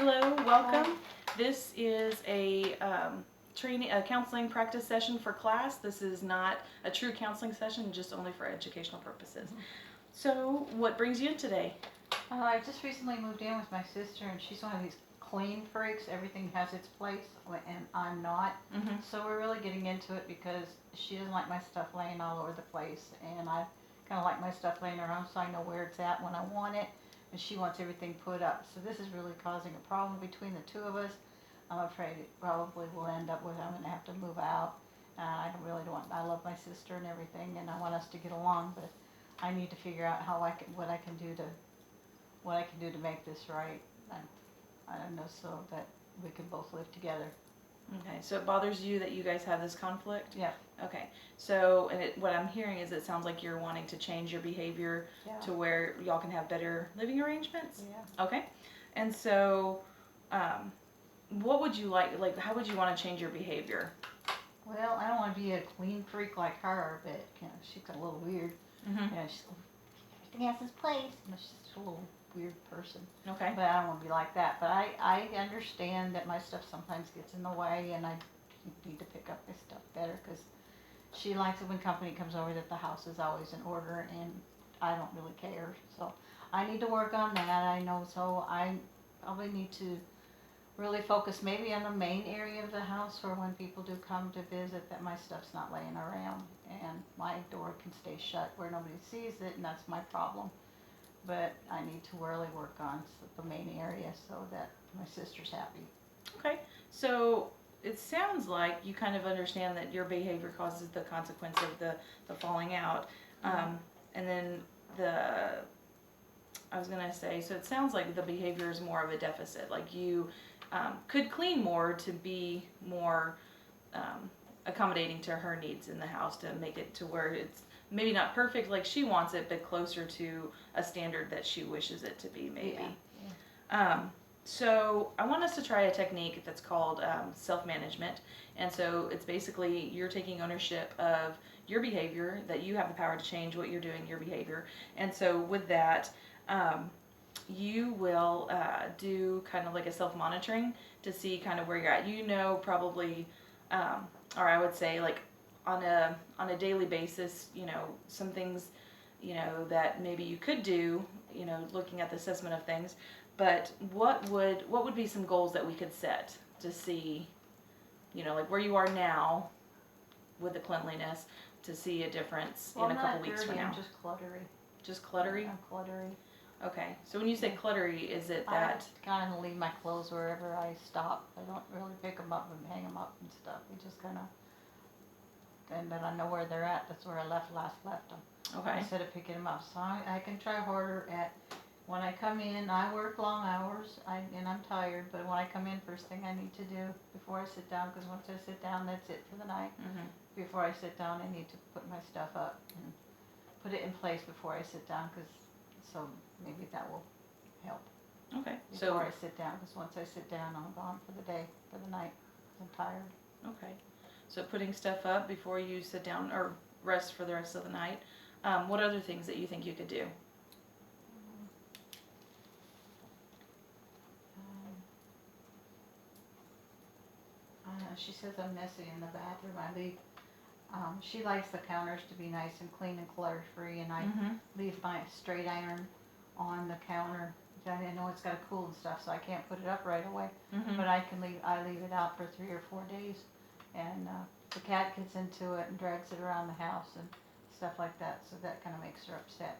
Hello, welcome. This is a counseling practice session for class. This is not a true counseling session, just only for educational purposes. So, what brings you in today? I just recently moved in with my sister, and she's one of these clean freaks. Everything has its place, and I'm not. Mm-hmm. So we're really getting into it because she doesn't like my stuff laying all over the place, and I kind of like my stuff laying around so I know where it's at when I want it, and she wants everything put up. So this is really causing a problem between the two of us. I'm afraid it probably will end up with I'm going to have to move out. I don't really want. I love my sister and everything, and I want us to get along, but I need to figure out what I can do to make this right. I don't know, so that we can both live together. Okay, so it bothers you that you guys have this conflict? Yeah. Okay, so what I'm hearing is it sounds like you're wanting to change your behavior to where y'all can have better living arrangements? Yeah. Okay, and so what would you like, how would you want to change your behavior? Well, I don't want to be a clean freak like her, but she's a little weird. Mm-hmm. Everything has its place. She's just a little weird person. Okay. But I don't want to be like that. But I understand that my stuff sometimes gets in the way, and I need to pick up my stuff better because she likes it when company comes over that the house is always in order, and I don't really care. So I need to work on that. I know. So I probably need to really focus maybe on the main area of the house for when people do come to visit, that my stuff's not laying around and my door can stay shut where nobody sees it, and that's my problem. But I need to really work on the main area so that my sister's happy. Okay, so it sounds like you kind of understand that your behavior causes the consequence of the falling out. And then I was going to say, so it sounds like the behavior is more of a deficit. Like you could clean more to be more accommodating to her needs in the house, to make it to where it's maybe not perfect like she wants it, but closer to a standard that she wishes it to be, maybe. Yeah. So I want us to try a technique that's called self-management. And so it's basically you're taking ownership of your behavior, that you have the power to change what you're doing, your behavior. And so with that, you will do kind of like a self-monitoring to see kind of where you're at. You know, probably, or I would say like on a daily basis, you know, some things, you know, that maybe you could do, you know, looking at the assessment of things. But what would be some goals that we could set to see, you know, like where you are now with the cleanliness, to see a difference in a couple weeks from now? I'm just cluttery. Just cluttery? I'm cluttery. Okay. So when you say cluttery, is it that? I kind of leave my clothes wherever I stop. I don't really pick them up and hang them up and stuff. We just kind of, and then I know where they're at. That's where I left them. Okay. Instead of picking them up. So I can try harder at, when I come in, I work long hours, and I'm tired, but when I come in, first thing I need to do before I sit down, because once I sit down, that's it for the night. Mm-hmm. Before I sit down, I need to put my stuff up and put it in place before I sit down, so maybe that will help. Okay. Before I sit down, because once I sit down, I'm gone for the day, for the night, because I'm tired. Okay. So putting stuff up before you sit down or rest for the rest of the night. What other things that you think you could do? She says I'm messy in the bathroom. I leave. She likes the counters to be nice and clean and clutter free, and I leave my straight iron on the counter. I know it's got to cool and stuff, so I can't put it up right away. But I leave it out for 3 or 4 days, and the cat gets into it and drags it around the house and stuff like that. So that kind of makes her upset.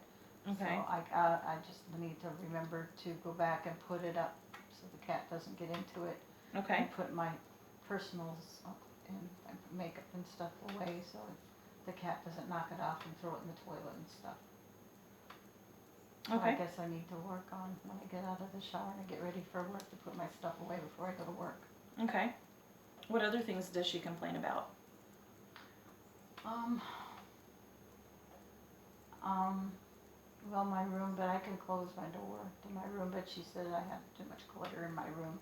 Okay. So I just need to remember to go back and put it up so the cat doesn't get into it. Okay. And put my personals and makeup and stuff away so the cat doesn't knock it off and throw it in the toilet and stuff. So Okay. I guess I need to work on when I get out of the shower and I get ready for work to put my stuff away before I go to work. Okay. What other things does she complain about? Well, my room, but I can close my door to my room, but she said I have too much clutter in my room.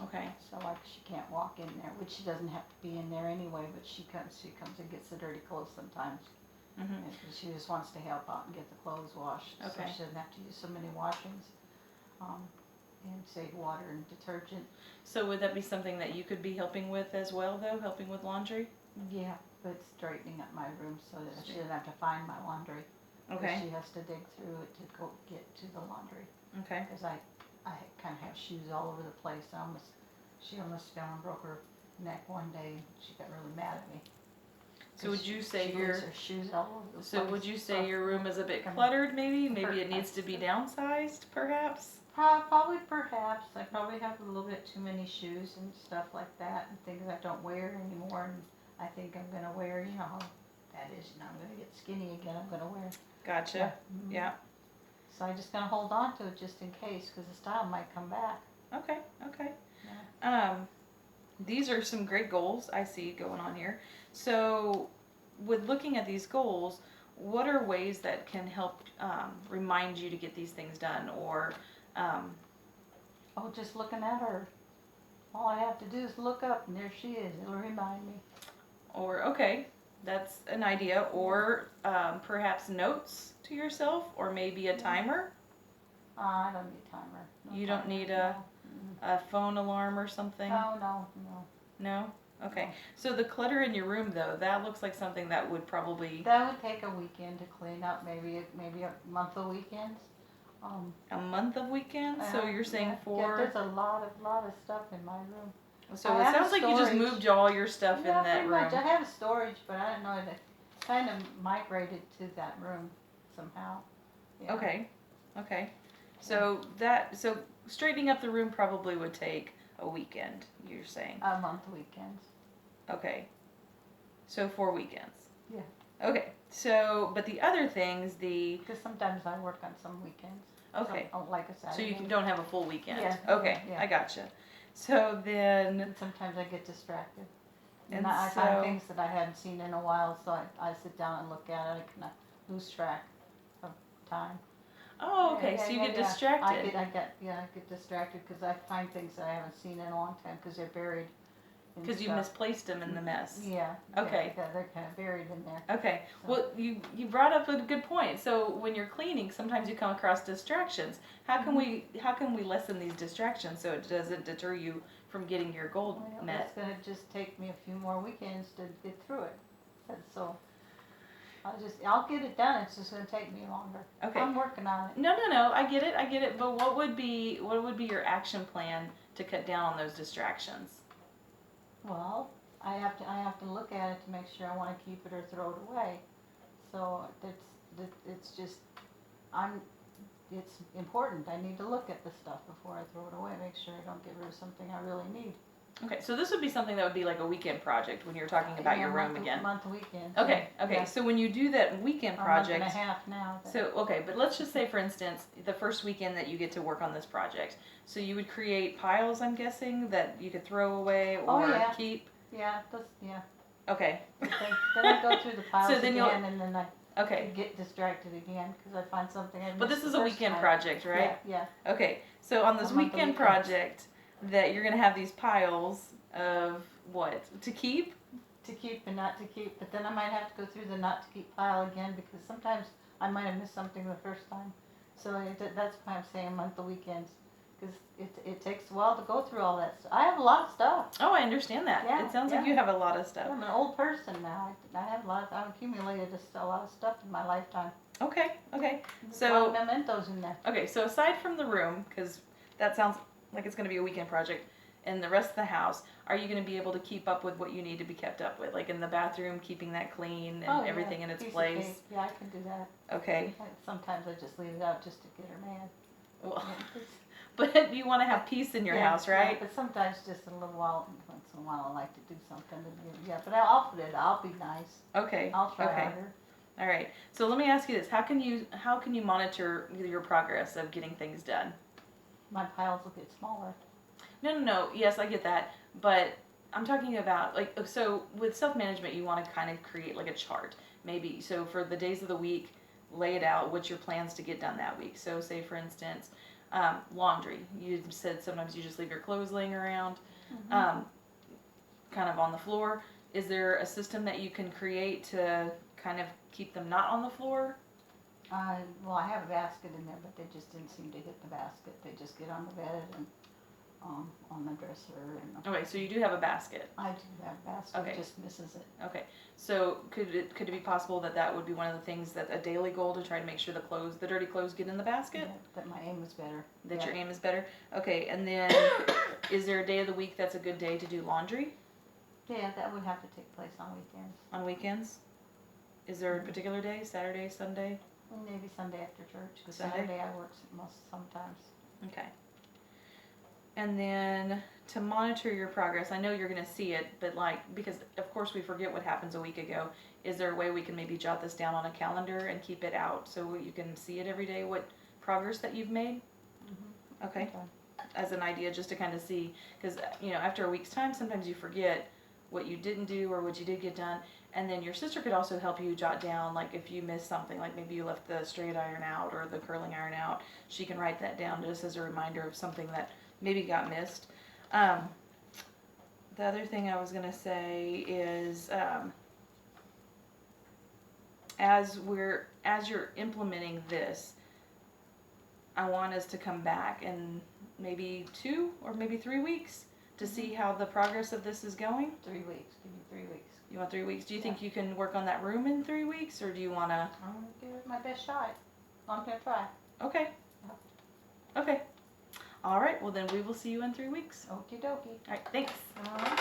Okay. So she can't walk in there, which she doesn't have to be in there anyway, but she comes and gets the dirty clothes sometimes. And she just wants to help out and get the clothes washed. Okay. So she doesn't have to use so many washings. and save water and detergent. So would that be something that you could be helping with as well, though, helping with laundry? Yeah, but straightening up my room so that she doesn't have to find my laundry. 'Cause Okay. she has to dig through it to go get to the laundry. Okay. Because I kind of have shoes all over the place. She almost fell and broke her neck one day. She got really mad at me. So would you say she your leaves her shoes all over the place? so would you say your room is a bit Kinda cluttered? Maybe hurt it needs to be my downsized, perhaps. Probably, perhaps. I probably have a little bit too many shoes and stuff like that, and things I don't wear anymore. And I think I'm gonna wear, you know how that is. You know, I'm gonna get skinny again. I'm gonna wear. Gotcha. Mhm. Yeah. So I'm just gonna hold on to it just in case, because the style might come back. Okay. Okay. These are some great goals I see going on here. So, with looking at these goals, what are ways that can help remind you to get these things done? Or, Oh, just looking at her. All I have to do is look up, and there she is. It'll remind me. okay, that's an idea. Or perhaps notes to yourself, or maybe a timer. I don't need a timer. No You don't timer, need no. a phone alarm or something. No. No. Okay. No. So the clutter in your room, though, that looks like something that would probably That would take a weekend to clean up, maybe a month of weekends. a month of weekends. So you're saying yeah, there's a lot of stuff in my room. So I it have sounds like you just storage. moved all your stuff in Yeah, that pretty room. much. I have a storage, but I don't know, it kind of migrated to that room somehow. Yeah. Okay. So straightening up the room probably would take a weekend, you're saying. A month weekends. Okay. So 4 weekends. Yeah. Okay. So, but the other things, Because sometimes I work on some weekends. okay. So, like a So Saturday. you don't have a full weekend. Yeah, Okay. yeah. I gotcha. So then, And sometimes I get distracted. And And I so- find things that I hadn't seen in a while, so I sit down and look at it. I kind of lose track of time. oh, okay. So you get distracted. I get distracted because I find things that I haven't seen in a long time because they're buried. in Because you stuff. misplaced them in the mess. Yeah. Okay. Yeah, they're kind of buried in there. Okay. So- Well, you brought up a good point. So when you're cleaning, sometimes you come across distractions. How can we lessen these distractions so it doesn't deter you from getting your goal Well, met? it's gonna just take me a few more weekends to get through it. And so I'll get it done. It's just gonna take me longer. Okay. I'm working on it. No. I get it. But what would be your action plan to cut down on those distractions? Well, I have to look at it to make sure I want to keep it or throw it away. So it's just it's important. I need to look at the stuff before I throw it away. Make sure I don't get rid of something I really need. Okay. So this would be something that would be like a weekend project when you're talking about your room again. Month weekend. Okay. Yeah. So when you do that weekend A month project. and a half now. But So, okay, but let's just say, for instance, the first weekend that you get to work on this project. So you would create piles, I'm guessing, that you could throw away or Oh, yeah. keep? yeah. Okay. Then I go through the piles So then you'll- again, and then I Okay. get distracted again because I find something I missed. But this is the a first weekend time. project, right? Yeah. Okay, so on this A month of weekend weekends. project, that you're going to have these piles of what? To keep? To keep and not to keep, but then I might have to go through the not to keep pile again because sometimes I might have missed something the first time. So that's why I'm saying a month of weekends, because it takes a while to go through all that stuff. I have a lot of stuff. Oh, I understand that. Yeah, It sounds like yeah. you have a lot of stuff. I'm an old person now. I have I've accumulated a lot of stuff in my lifetime. Okay. There's So- a lot of mementos in there. Okay, so aside from the room, because that sounds like it's going to be a weekend project, and the rest of the house, are you going to be able to keep up with what you need to be kept up with? Like in the bathroom, keeping that clean and Oh, yeah, everything in its piece of place? cake. Yeah, I can do that. Okay. Sometimes I just leave it out just to get her mad. Well, Yeah, it's- but you want to have peace in your Yeah, house, yeah, right? but sometimes just a little while, once in a while, I like to do something. But I'll put it. I'll be nice. Okay. I'll try Okay. harder. All right. So let me ask you this: how can you monitor your progress of getting things done? My piles will get smaller. No. Yes, I get that, but I'm talking about so with self-management, you want to kind of create like a chart, maybe. So for the days of the week, lay it out. What's your plans to get done that week? So say for instance, laundry. You said sometimes you just leave your clothes laying around, kind of on the floor. Is there a system that you can create to kind of keep them not on the floor? Well, I have a basket in there, but they just didn't seem to hit the basket. They just get on the bed and, on the dresser and. Okay, so you do have a basket. I do have a basket, Okay. it just misses it. Okay, so could it be possible that that would be one of the things, that a daily goal to try to make sure the dirty clothes get in the basket? That my aim was better. That Yeah. your aim is better? Okay, and then is there a day of the week that's a good day to do laundry Yeah, that would have to take place on weekends. on weekends? Is there a particular day, Saturday, Sunday? Maybe Sunday after church, because Sunday? Saturday I work sometimes. Okay. And then to monitor your progress, I know you're going to see it, but because of course we forget what happens a week ago, is there a way we can maybe jot this down on a calendar and keep it out so you can see it every day, what progress that you've made? Okay. As an idea, just to kind of see, because after a week's time, sometimes you forget what you didn't do or what you did get done. And then your sister could also help you jot down, like if you missed something, like maybe you left the straight iron out or the curling iron out, she can write that down just as a reminder of something that maybe got missed. The other thing I was going to say is, as you're implementing this, I want us to come back in maybe 2 or maybe 3 weeks to see how the progress of this is going. 3 weeks, give me 3 weeks. You want 3 weeks? Do you think you can work on that room in 3 weeks, or do you want to? I'm gonna give it my best shot. I'm gonna try. Okay. Okay. All right. Well, then we will see you in 3 weeks. Okie dokie. All right. Thanks. Alright.